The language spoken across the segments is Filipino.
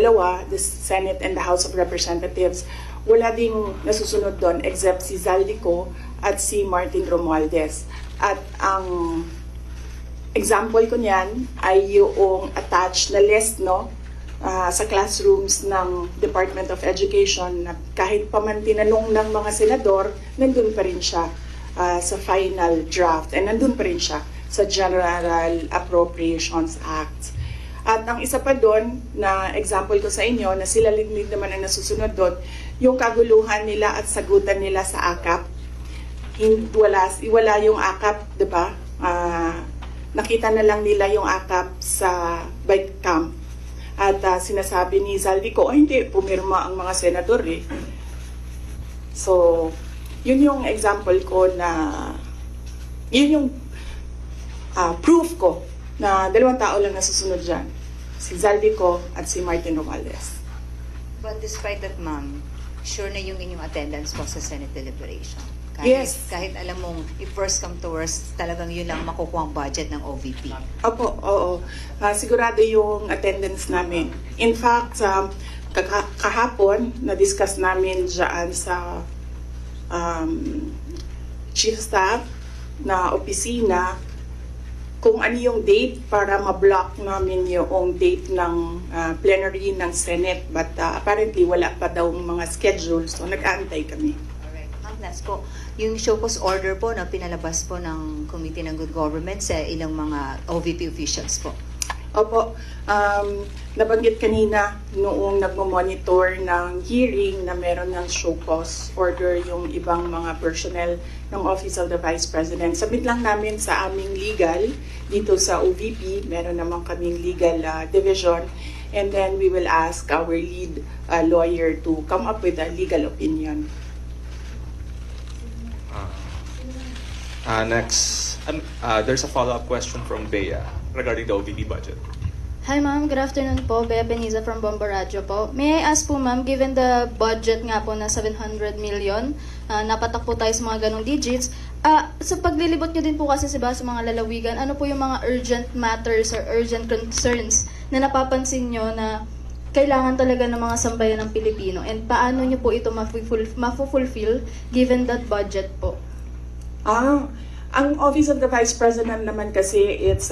dalawa, the Senate and the House of Representatives, wala ding nasusunod doon except si Zaldico at si Martin Romualdez. At ang example ko niyan ay yung attached na list, no, sa classrooms ng Department of Education, na kahit pa man tinanong ng mga senador, nandun pa rin siya sa final draft, and nandun pa rin siya sa General Appropriations Act. At ang isa pa doon na example ko sa inyo, na sila din naman ang nasusunod doon, yung kaguluhan nila at sagutan nila sa AKAP. Wala yung AKAP, di ba? Nakita na lang nila yung AKAP sa bike camp. At sinasabi ni Zaldico, hindi, pumirma ang mga senador eh. So, yun yung example ko na, yun yung proof ko na dalawang tao lang nasusunod dyan. Si Zaldico at si Martin Romualdez. But despite that, ma'am, sure na yung inyong attendance po sa Senate deliberation? Yes. Kahit alam mong if first come to worst, talagang yun lang makukuha ang budget ng OVP. Opo, oo. Sigurado yung attendance namin. In fact, kahapon, na-discuss namin dyan sa chief staff na opisina kung ano yung date para ma-block namin yung date ng plenary ng Senate. But apparently, wala pa daw mga schedule, so nag-aantay kami. Alright. Ma'am, last po, yung show cause order po na pinalabas po ng Committee ng Good Government sa ilang mga OVP officials po. Opo, nabanggit kanina noong nagmo-monitor ng hearing na meron ng show cause order yung ibang mga personnel ng Office of the Vice President. Submit lang namin sa aming legal dito sa OVP, meron naman kaming legal division, and then we will ask our lead lawyer to come up with a legal opinion. Next, there's a follow-up question from Bea regarding the OVP budget. Hi ma'am, good afternoon po. Bea Beniza from Bomba Radio po. May I ask po ma'am, given the budget nga po na 700 million, napatak po tayo sa mga ganong digits, sa paglilibot nyo din po kasi sa mga lalawigan, ano po yung mga urgent matters or urgent concerns na napapansin nyo na kailangan talaga ng mga sambayan ng Pilipino, and paano nyo po ito mafulfill given that budget po? Ang Office of the Vice President naman kasi, it's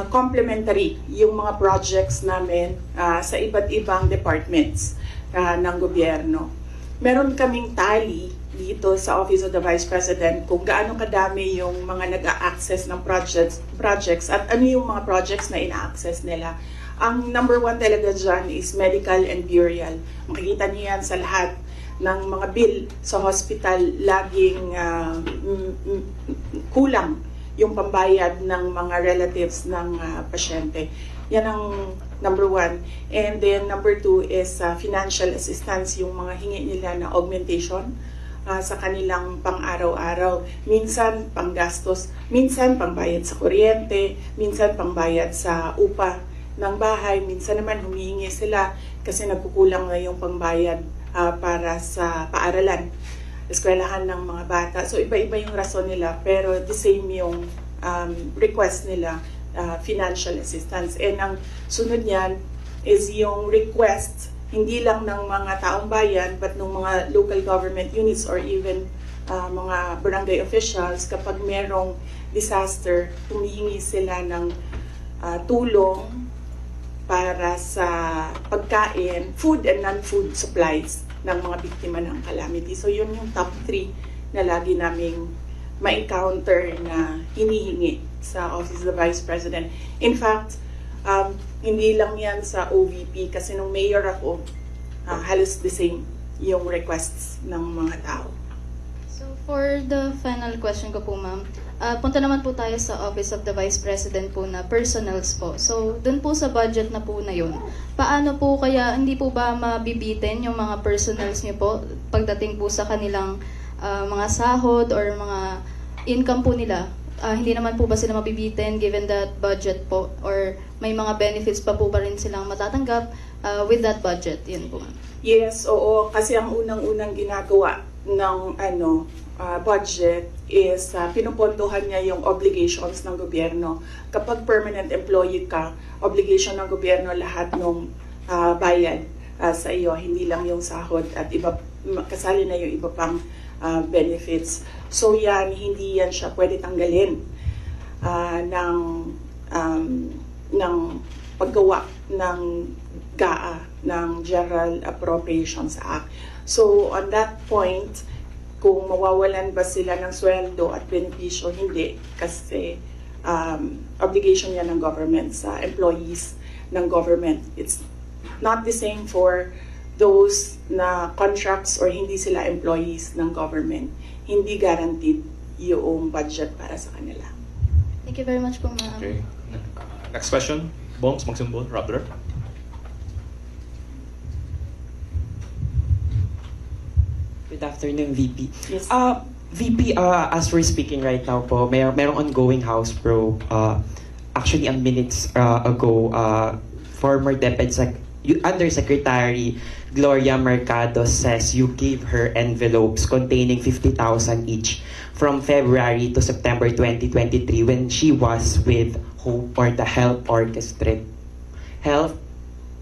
complementary yung mga projects namin sa iba't ibang departments ng gobyerno. Meron kaming tally dito sa Office of the Vice President kung gaano kadami yung mga nag-a-access ng projects at ano yung mga projects na ina-access nila. Ang number one talaga dyan is medical and burial. Makikita niyo yan sa lahat ng mga bill sa hospital, laging kulang yung pambayad ng mga relatives ng pasyente. Yan ang number one. And then number two is financial assistance, yung mga hingi nila na augmentation sa kanilang pang-araw-araw. Minsan panggastos, minsan pangbayad sa kuryente, minsan pangbayad sa upa ng bahay, minsan naman humihingi sila kasi nagkukulang na yung pangbayad para sa paaralan, eskwelahan ng mga bata. So iba-iba yung rason nila, pero the same yung request nila, financial assistance. And ang sunod niyan is yung request, hindi lang ng mga taong bayan, but ng mga local government units or even mga barangay officials. Kapag merong disaster, humihingi sila ng tulong para sa pagkain, food and non-food supplies ng mga biktima ng calamity. So yun yung top 3 na lagi naming ma-encounter na hinihingi sa Office of the Vice President. In fact, hindi lang yan sa OVP kasi nung mayor ako, halos the same yung requests ng mga tao. So for the final question ko po ma'am, punta naman po tayo sa Office of the Vice President po na personals po. So dun po sa budget na po na yun, paano po kaya, hindi po ba mabibitin yung mga personals niyo po pagdating po sa kanilang mga sahod or mga income po nila? Hindi naman po ba sila mabibitin given that budget po, or may mga benefits pa po rin silang matatanggap with that budget? Yun po. Yes, oo. Kasi ang unang-unang ginagawa ng budget is pinupondohan niya yung obligations ng gobyerno. Kapag permanent employee ka, obligation ng gobyerno lahat ng bayad sa iyo, hindi lang yung sahod at iba, kasali na yung iba pang benefits. So yan, hindi yan siya pwede tanggalin ng paggawa ng GAA, ng General Appropriations Act. So on that point, kung mawawalan ba sila ng sweldo at benepisyo, hindi. Kasi obligation yan ng government sa employees ng government. It's not the same for those na contracts or hindi sila employees ng government. Hindi guaranteed yung budget para sa kanila. Thank you very much po, ma'am. Okay. Next question. Boms, magsimbol, Rappler. Good afternoon, VP. Yes. VP, as we're speaking right now po, merong ongoing House probe. Actually, minutes ago, former Undersecretary Gloria Mercado says you gave her envelopes containing 50,000 each from February to September 2023 when she was with HOPE, or the Health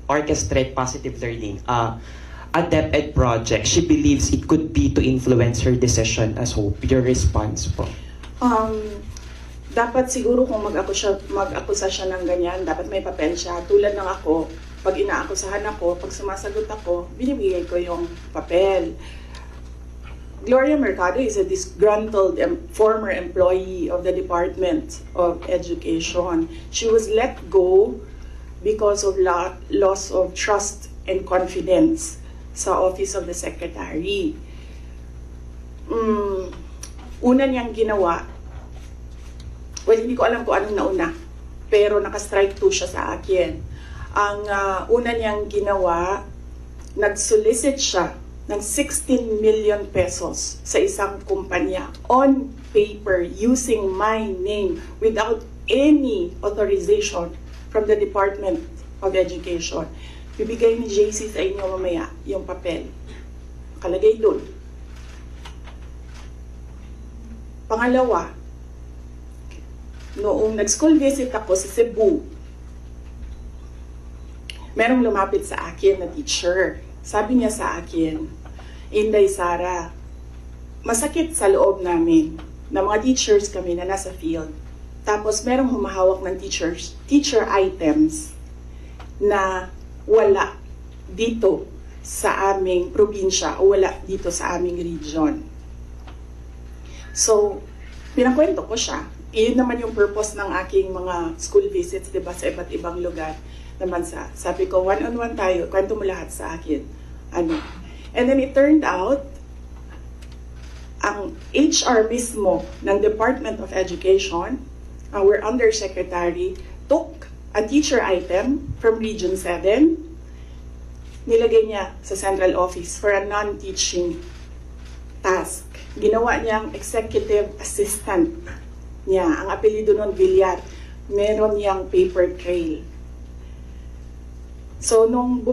Orchestrate Positive Learning, a DepEd project. She believes it could be to influence her decision as HOPE. Your response po? Dapat siguro kung mag-akusa siya ng ganyan, dapat may papel siya. Tulad ng ako, pag inaakusahan ako, pag sumasagot ako, binibigay ko yung papel. Gloria Mercado is a disgruntled former employee of the Department of Education. She was let go because of loss of trust and confidence sa Office of the Secretary. Una niyang ginawa, well, hindi ko alam kung anong nauna, pero naka-strike 2 siya sa akin. Ang una niyang ginawa, nag-solicit siya ng 16 million pesos sa isang kumpanya on paper using my name without any authorization from the Department of Education. Bibigay ni JC sa inyo mamaya yung papel. Kalagay doon. Pangalawa, noong nag-school visit ako sa Cebu, merong lumapit sa akin na teacher. Sabi niya sa akin, Inday Sara, masakit sa loob namin na mga teachers kami na nasa field. Tapos merong humahawak ng teacher items na wala dito sa aming probinsya o wala dito sa aming region. So, pinakwento ko siya. Iyon naman yung purpose ng aking mga school visits, diba, sa iba't ibang lugar naman sa. Sabi ko, one-on-one tayo, kwento mo lahat sa akin. And then it turned out, ang HR mismo ng Department of Education, our Undersecretary, took a teacher item from Region 7, nilagay niya sa central office for a non-teaching task. Ginawa niyang executive assistant niya. Ang apelido nun, Villar. Meron niyang paper trail. So, nung